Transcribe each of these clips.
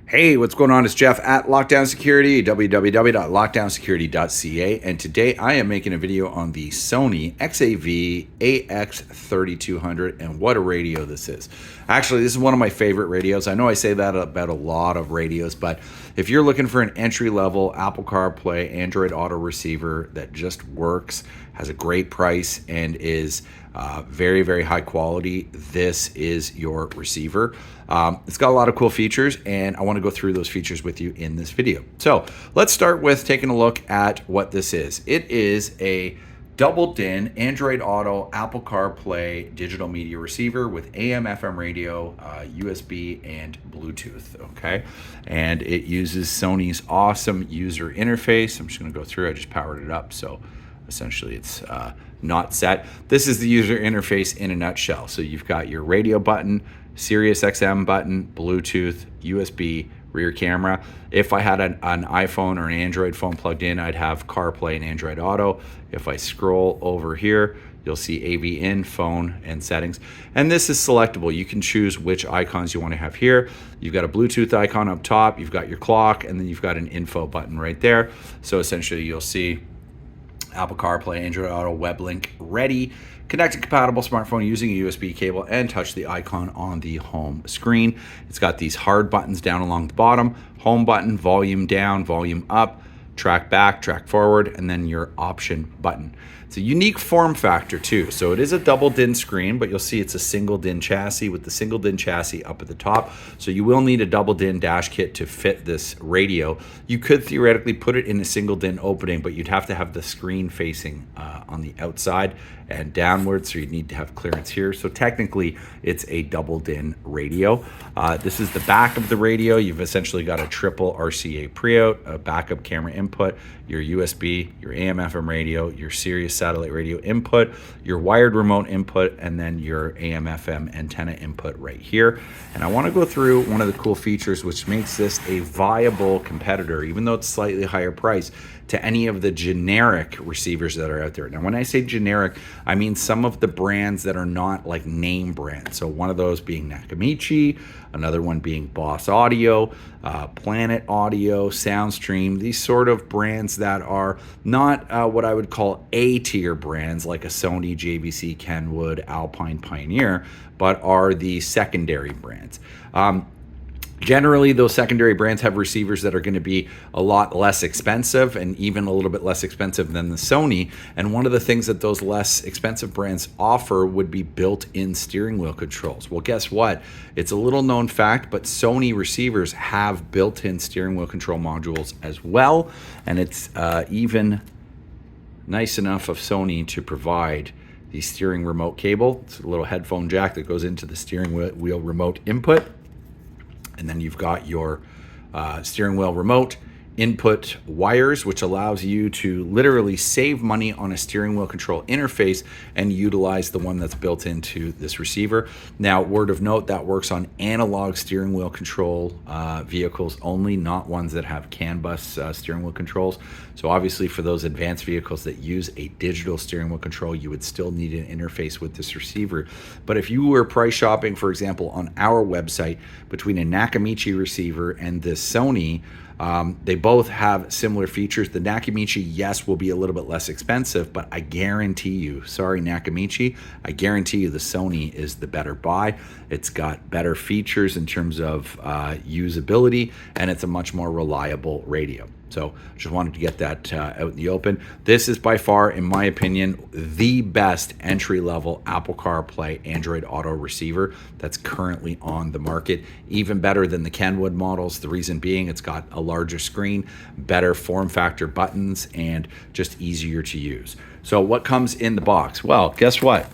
Hey, what's going on? It's Jeff at Lockdown Security, www.lockdownsecurity.ca, and today I am making a video on the Sony XAV-AX3200, and what a radio this is. Actually, this is one of my favorite radios. I know I say that about a lot of radios, but if you're looking for an entry-level Apple CarPlay Android Auto receiver that just works, has a great price, and is very, very high quality, this is your receiver. It's got a lot of cool features, and I want to go through those features with you in this video. So let's start with taking a look at what this is. It is a double DIN Android Auto Apple CarPlay digital media receiver with AM FM radio, USB, and Bluetooth. Okay, and it uses Sony's awesome user interface. I'm just going to go through. I just powered it up, so essentially it's not set. This is the user interface in a nutshell. So you've got your radio button, Sirius XM button, Bluetooth, USB, rear camera. If I had an iPhone or an Android phone plugged in, I'd have CarPlay and Android Auto. If I scroll over here, you'll see AV in, phone, and settings. And this is selectable. You can choose which icons you want to have here. You've got a Bluetooth icon up top, you've got your clock, and then you've got an info button right there. So essentially you'll see Apple CarPlay, Android Auto, web link ready, connected compatible smartphone using a USB cable, and touch the icon on the home screen. It's got these hard buttons down along the bottom, home button, volume down, volume up, track back, track forward, and then your option button. It's a unique form factor too. So it is a double DIN screen, but you'll see it's a single DIN chassis with the single DIN chassis up at the top. So you will need a double DIN dash kit to fit this radio. You could theoretically put it in a single DIN opening, but you'd have to have the screen facing on the outside and downward, so you'd need to have clearance here. So technically it's a double DIN radio. This is the back of the radio. You've essentially got a triple RCA pre-out, a backup camera input, your USB, your AM FM radio, your Sirius satellite radio input, your wired remote input, and then your AM FM antenna input right here. And I want to go through one of the cool features which makes this a viable competitor, even though it's slightly higher price, to any of the generic receivers that are out there. Now, when I say generic, I mean some of the brands that are not like name brands. So one of those being Nakamichi, another one being Boss Audio, Planet Audio, Soundstream, these sort of brands that are not what I would call A-tier brands like a Sony, JVC, Kenwood, Alpine, Pioneer, but are the secondary brands. Generally, those secondary brands have receivers that are going to be a lot less expensive and even a little bit less expensive than the Sony. And one of the things that those less expensive brands offer would be built-in steering wheel controls. Well, guess what? It's a little known fact, but Sony receivers have built-in steering wheel control modules as well. And it's even nice enough of Sony to provide the steering remote cable. It's a little headphone jack that goes into the steering wheel remote input. And then you've got your steering wheel remote input wires, which allows you to literally save money on a steering wheel control interface and utilize the one that's built into this receiver. Now, word of note, that works on analog steering wheel control vehicles only, not ones that have CAN bus steering wheel controls. So obviously for those advanced vehicles that use a digital steering wheel control, you would still need an interface with this receiver. But if you were price shopping, for example, on our website between a Nakamichi receiver and this Sony, they both have similar features. The Nakamichi, yes, will be a little bit less expensive, but I guarantee you, sorry Nakamichi, I guarantee you the Sony is the better buy. It's got better features in terms of usability, and it's a much more reliable radio. So just wanted to get that out in the open. This is by far, in my opinion, the best entry-level Apple CarPlay Android Auto receiver that's currently on the market. Even better than the Kenwood models. The reason being it's got a larger screen, better form factor buttons, and just easier to use. So what comes in the box? Well, guess what?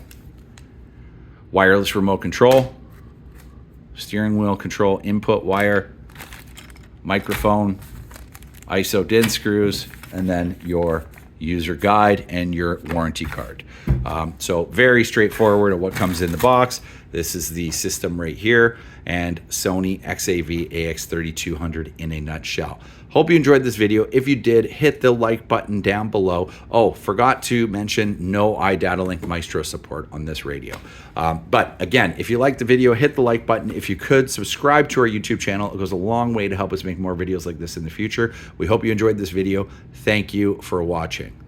Wireless remote control, steering wheel control input wire, microphone, ISO DIN screws, and then your user guide and your warranty card. So very straightforward of what comes in the box. This is the system right here, and Sony XAV-AX3200 in a nutshell. Hope you enjoyed this video. If you did, hit the like button down below. Oh, forgot to mention no iData-Link Maestro support on this radio. But again, if you liked the video, hit the like button. If you could, subscribe to our YouTube channel. It goes a long way to help us make more videos like this in the future. We hope you enjoyed this video. Thank you for watching.